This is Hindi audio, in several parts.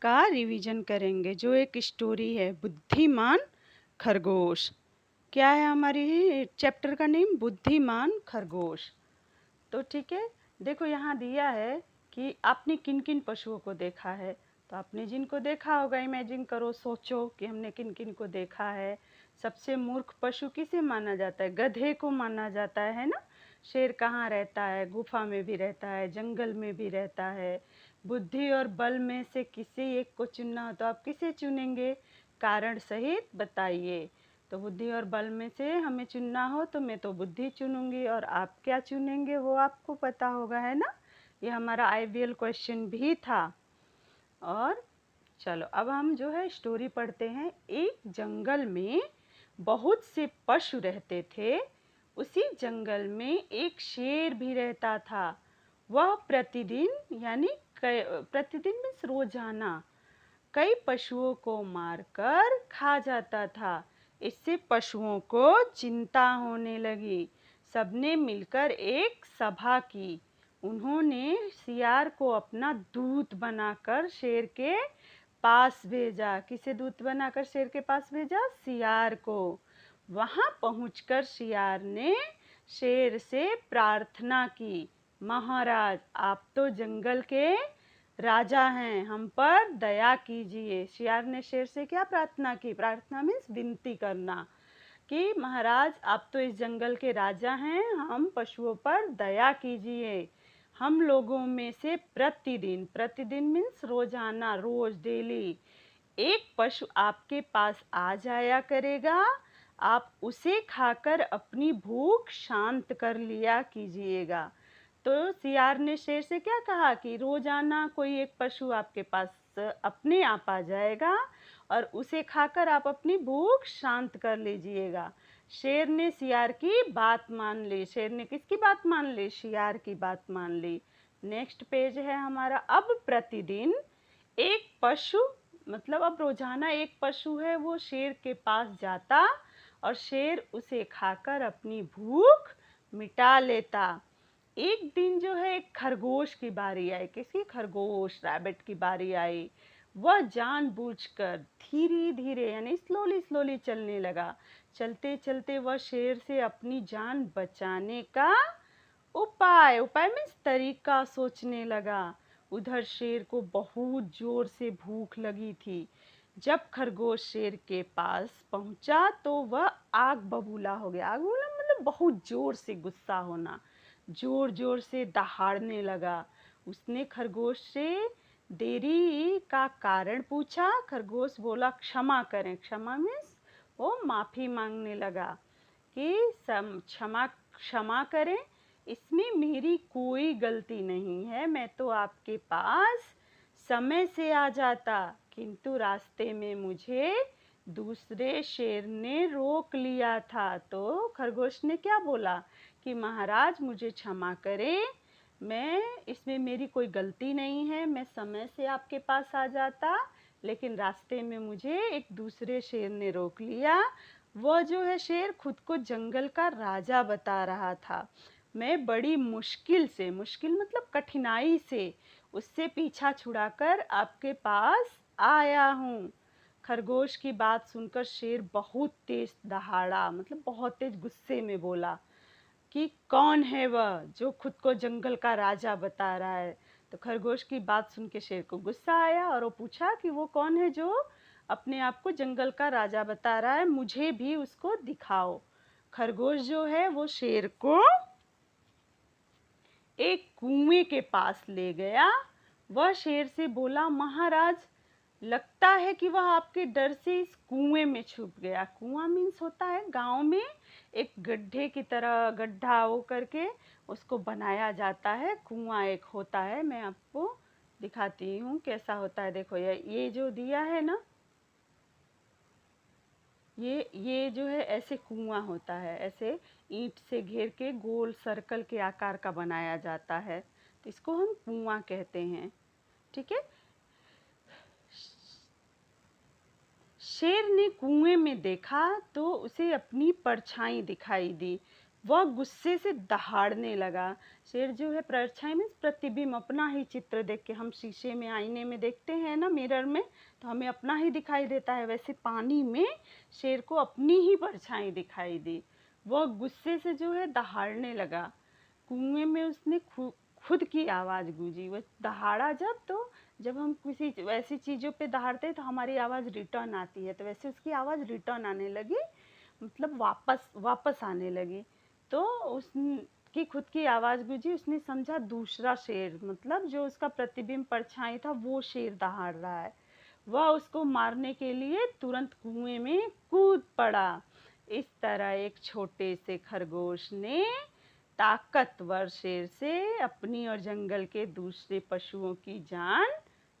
का रिवीजन करेंगे, जो एक स्टोरी है बुद्धिमान खरगोश। क्या है हमारी चैप्टर का नेम? बुद्धिमान खरगोश। तो ठीक है, देखो यहाँ दिया है कि आपने किन किन पशुओं को देखा है। तो आपने जिनको देखा होगा इमेजिन करो, सोचो कि हमने किन किन को देखा है। सबसे मूर्ख पशु किसे माना जाता है? गधे को माना जाता है ना। शेर कहाँ रहता है? गुफा में भी रहता है, जंगल में भी रहता है। बुद्धि और बल में से किसी एक को चुनना हो तो आप किसे चुनेंगे? कारण सहित बताइए। तो बुद्धि और बल में से हमें चुनना हो तो मैं तो बुद्धि चुनूंगी, और आप क्या चुनेंगे वो आपको पता होगा, है ना। ये हमारा आईवीएल क्वेश्चन भी था। और चलो अब हम जो है स्टोरी पढ़ते हैं। एक जंगल में बहुत से पशु रहते थे। उसी जंगल में एक शेर भी रहता था। वह प्रतिदिन यानी प्रतिदिन मीन्स रोजाना कई पशुओं को मारकर खा जाता था। इससे पशुओं को चिंता होने लगी। सबने मिलकर एक सभा की। उन्होंने सियार को अपना दूत बनाकर शेर के पास भेजा। किसे दूत बनाकर शेर के पास भेजा? सियार को। वहां पहुंचकर सियार ने शेर से प्रार्थना की, महाराज आप तो जंगल के राजा हैं, हम पर दया कीजिए। सियार ने शेर से क्या प्रार्थना की? प्रार्थना मीन्स विनती करना, कि महाराज आप तो इस जंगल के राजा हैं, हम पशुओं पर दया कीजिए। हम लोगों में से प्रतिदिन, प्रतिदिन मीन्स रोजाना, रोज, डेली, एक पशु आपके पास आ जाया करेगा। आप उसे खाकर अपनी भूख शांत कर लिया कीजिएगा। तो सियार ने शेर से क्या कहा कि रोजाना कोई एक पशु आपके पास अपने आप आ जाएगा और उसे खाकर आप अपनी भूख शांत कर लीजिएगा। शेर ने सियार की बात मान ली। शेर ने किसकी बात मान ली? सियार की बात मान ली। नेक्स्ट पेज है हमारा। अब प्रतिदिन एक पशु, मतलब अब रोजाना एक पशु है वो शेर के पास जाता और शेर उसे खाकर अपनी भूख मिटा लेता। एक दिन जो है एक खरगोश की बारी आई। किसकी? खरगोश, रैबिट की बारी आई। वह जानबूझकर धीरे धीरे यानी स्लोली स्लोली चलने लगा। चलते चलते वह शेर से अपनी जान बचाने का उपाय, उपाय मीन्स तरीका सोचने लगा। उधर शेर को बहुत जोर से भूख लगी थी। जब खरगोश शेर के पास पहुंचा तो वह आग बबूला हो गया। आग बबूला मतलब बहुत जोर से गुस्सा होना। जोर जोर से दहाड़ने लगा। उसने खरगोश से देरी का कारण पूछा। खरगोश बोला क्षमा करें। क्षमा मीन्स वो माफी मांगने लगा कि क्षमा क्षमा करें, इसमें मेरी कोई गलती नहीं है। मैं तो आपके पास समय से आ जाता, किंतु रास्ते में मुझे दूसरे शेर ने रोक लिया था। तो खरगोश ने क्या बोला कि महाराज मुझे क्षमा करें, मैं इसमें मेरी कोई गलती नहीं है, मैं समय से आपके पास आ जाता, लेकिन रास्ते में मुझे एक दूसरे शेर ने रोक लिया। वह जो है शेर खुद को जंगल का राजा बता रहा था। मैं बड़ी मुश्किल से, मुश्किल मतलब कठिनाई से, उससे पीछा छुड़ाकर आपके पास आया हूँ। खरगोश की बात सुनकर शेर बहुत तेज दहाड़ा, मतलब बहुत तेज गुस्से में बोला कि कौन है वह जो खुद को जंगल का राजा बता रहा है। तो खरगोश की बात सुन के शेर को गुस्सा आया और वो पूछा कि वो कौन है जो अपने आप को जंगल का राजा बता रहा है, मुझे भी उसको दिखाओ। खरगोश जो है वो शेर को एक कुएं के पास ले गया। वह शेर से बोला, महाराज लगता है कि वह आपके डर से इस कुएं में छुप गया। कुआं मीन्स होता है गांव में एक गड्ढे की तरह, गड्ढा हो करके उसको बनाया जाता है, कुआं एक होता है। मैं आपको दिखाती हूँ कैसा होता है। देखो ये जो दिया है ना, ये जो है ऐसे कुआं होता है, ऐसे ईंट से घेर के गोल सर्कल के आकार का बनाया जाता है, तो इसको हम कुआं कहते हैं। ठीक है। शेर ने कुएं में देखा तो उसे अपनी परछाई दिखाई दी। वह गुस्से से दहाड़ने लगा। शेर जो है परछाई मीन्स प्रतिबिंब, अपना ही चित्र देख के, हम शीशे में आईने में देखते हैं ना मिरर में, तो हमें अपना ही दिखाई देता है, वैसे पानी में शेर को अपनी ही परछाई दिखाई दी। वह गुस्से से जो है दहाड़ने लगा। कुएं में उसने खुद की आवाज़ गूंजी। वह दहाड़ा जब हम किसी वैसी चीज़ों पे दहाड़ते हैं तो हमारी आवाज़ रिटर्न आती है, तो वैसे उसकी आवाज़ रिटर्न आने लगी, मतलब वापस वापस आने लगी। तो उसकी खुद की आवाज़ गूंजी। उसने समझा दूसरा शेर, मतलब जो उसका प्रतिबिंब परछाई था, वो शेर दहाड़ रहा है। वह उसको मारने के लिए तुरंत कुएं में कूद पड़ा। इस तरह एक छोटे से खरगोश ने ताकतवर शेर से अपनी और जंगल के दूसरे पशुओं की जान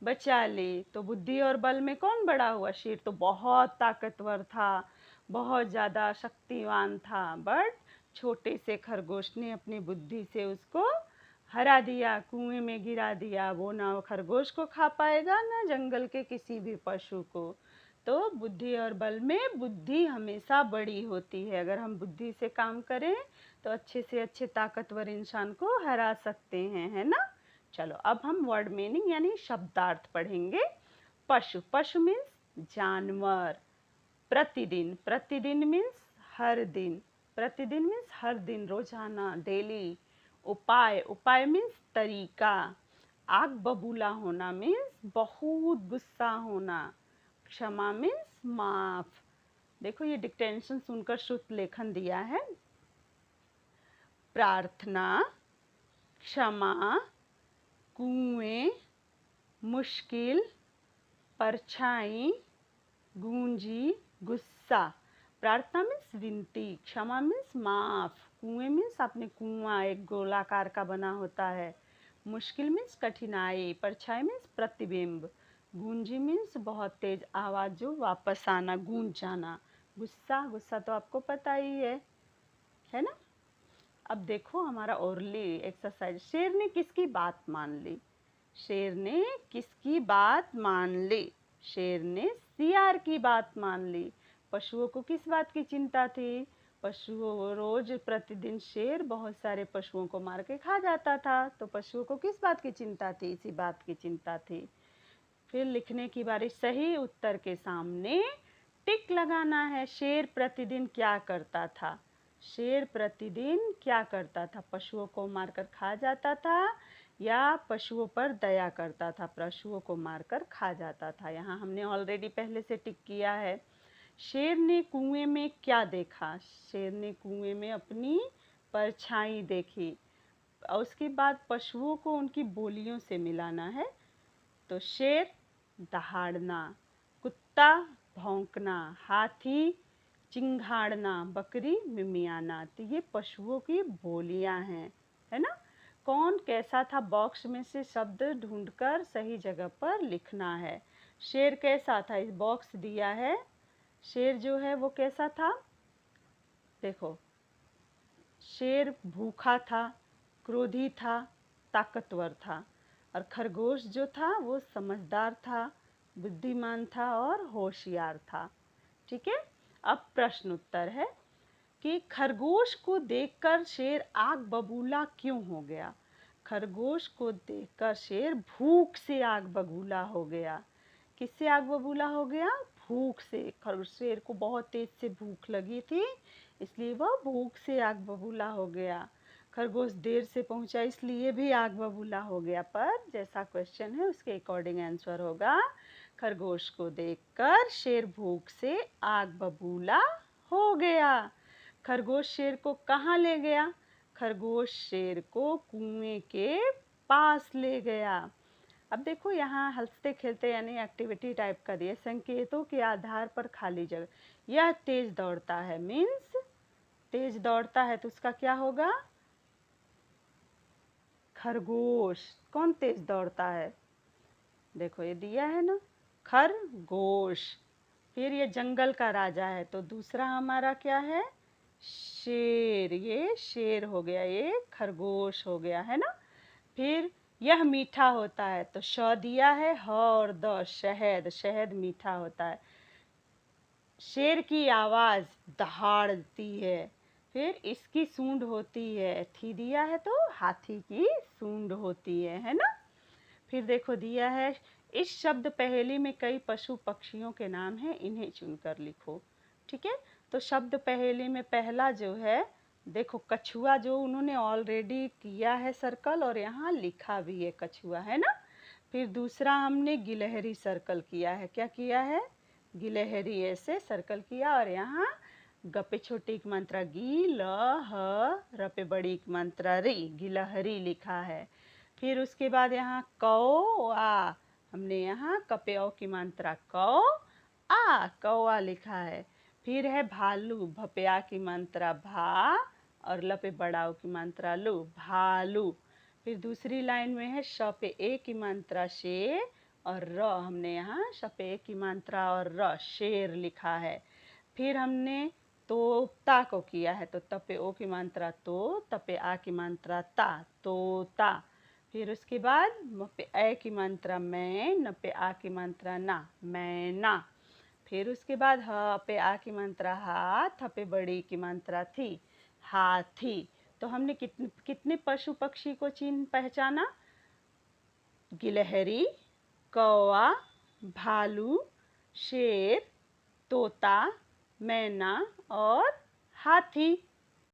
बचा ली। तो बुद्धि और बल में कौन बड़ा हुआ? शेर तो बहुत ताकतवर था, बहुत ज़्यादा शक्तिवान था, बट छोटे से खरगोश ने अपनी बुद्धि से उसको हरा दिया, कुएं में गिरा दिया। वो ना खरगोश को खा पाएगा, ना जंगल के किसी भी पशु को। तो बुद्धि और बल में बुद्धि हमेशा बड़ी होती है। अगर हम बुद्धि से काम करें तो अच्छे से अच्छे ताकतवर इंसान को हरा सकते हैं, है ना। चलो अब हम वर्ड मीनिंग यानी शब्दार्थ पढ़ेंगे। पशु, पशु मीन्स जानवर। प्रतिदिन, प्रतिदिन मीन्स हर दिन, प्रतिदिन मीन्स हर दिन, रोजाना, डेली। उपाय, उपाय मीन्स तरीका। आग बबूला होना मीन्स बहुत गुस्सा होना। क्षमा मीन्स माफ। देखो ये डिक्टेंशन सुनकर शुद्ध लेखन दिया है। प्रार्थना, क्षमा, कुएं, मुश्किल, परछाई, गूंजी, गुस्सा। प्रार्थना मीन्स विनती, क्षमा मीन्स माफ, कुएं मीन्स आपने कुआं एक गोलाकार का बना होता है। मुश्किल मीन्स कठिनाई, परछाई मीन्स प्रतिबिंब, गूंजी मीन्स बहुत तेज आवाज जो वापस आना, गूंज जाना। गुस्सा, गुस्सा तो आपको पता ही है ना। अब देखो हमारा ओरली एक्सरसाइज। शेर ने किसकी बात मान ली? शेर ने किसकी बात मान ली? शेर ने सियार की बात मान ली। पशुओं को किस बात की चिंता थी? पशुओं, रोज प्रतिदिन शेर बहुत सारे पशुओं को मार के खा जाता था, तो पशुओं को किस बात की चिंता थी? इसी बात की चिंता थी। फिर लिखने की बारी। सही उत्तर के सामने टिक लगाना है। शेर प्रतिदिन क्या करता था? शेर प्रतिदिन क्या करता था? पशुओं को मारकर खा जाता था या पशुओं पर दया करता था? पशुओं को मारकर खा जाता था। यहाँ हमने ऑलरेडी पहले से टिक किया है। शेर ने कुएं में क्या देखा? शेर ने कुएं में अपनी परछाई देखी। और उसके बाद पशुओं को उनकी बोलियों से मिलाना है। तो शेर दहाड़ना, कुत्ता भौंकना, हाथी चिंघाड़ना, बकरी मिमियाना। तो ये पशुओं की बोलियां हैं, है ना। कौन कैसा था? बॉक्स में से शब्द ढूंढकर सही जगह पर लिखना है। शेर कैसा था? इस बॉक्स दिया है। शेर जो है वो कैसा था? देखो, शेर भूखा था, क्रोधी था, ताकतवर था। और खरगोश जो था वो समझदार था, बुद्धिमान था और होशियार था। ठीक है। अब प्रश्न उत्तर है कि खरगोश को देखकर शेर आग बबूला क्यों हो गया? खरगोश को देखकर शेर भूख से आग बबूला हो गया। किससे आग बबूला हो गया? भूख से। शेर को बहुत तेज से भूख लगी थी, इसलिए वह भूख से आग बबूला हो गया। खरगोश देर से पहुंचा, इसलिए भी आग बबूला हो गया। पर जैसा क्वेश्चन है उसके अकॉर्डिंग आंसर होगा। खरगोश को देखकर शेर भूख से आग बबूला हो गया। खरगोश शेर को कहाँ ले गया? खरगोश शेर को कुएं के पास ले गया। अब देखो यहाँ हंसते खेलते यानी एक्टिविटी टाइप का दिया। संकेतों के आधार पर खाली जगह। यह तेज दौड़ता है मीन्स तेज दौड़ता है, तो उसका क्या होगा? खरगोश। कौन तेज दौड़ता है? देखो ये दिया है ना, खरगोश। फिर ये जंगल का राजा है, तो दूसरा हमारा क्या है? शेर। ये शेर हो गया, ये खरगोश हो गया, है ना। फिर यह मीठा होता है, तो श दिया है, ह और द, शहद। शहद मीठा होता है। शेर की आवाज दहाड़ती है, फिर इसकी सूंड होती है, थी दिया है तो हाथी की सूंड होती है ना। फिर देखो दिया है, इस शब्द पहेली में कई पशु पक्षियों के नाम हैं, इन्हें चुनकर लिखो। ठीक है, तो शब्द पहेली में पहला जो है, देखो कछुआ, जो उन्होंने ऑलरेडी किया है सर्कल और यहाँ लिखा भी है कछुआ, है ना। फिर दूसरा हमने गिलहरी सर्कल किया है, क्या किया है, गिलहरी ऐसे सर्कल किया, और यहाँ ग पे छोटी की मात्रा गी, ल ह, र पे बड़ी की मात्रा री, गिलहरी लिखा है। फिर उसके बाद यहाँ कौआ, हमने यहाँ क पे औ की मात्रा कौ, आ, कौआ लिखा है। फिर है भालू, भ पे आ की मात्रा भा, और ल पे बड़ा ओ की मात्रा लू, भालू। फिर दूसरी लाइन में है श पे ए की मात्रा शे, और र, हमने यहाँ श पे ए की मात्रा और र, शेर लिखा है। फिर हमने तोता को किया है, तो त पे ओ की मात्रा तो, त पे आ की मात्रा ता, तोता। फिर उसके बाद म पे ए की मात्रा मैं, न पे आ की मात्रा ना, मैना। फिर उसके बाद ह पे आ की मात्रा हा, थ पे बड़ी की मात्रा थी, हाथी। तो हमने कितने कितने पशु पक्षी को चिन्ह पहचाना, गिलहरी, कौआ, भालू, शेर, तोता, मैना और हाथी।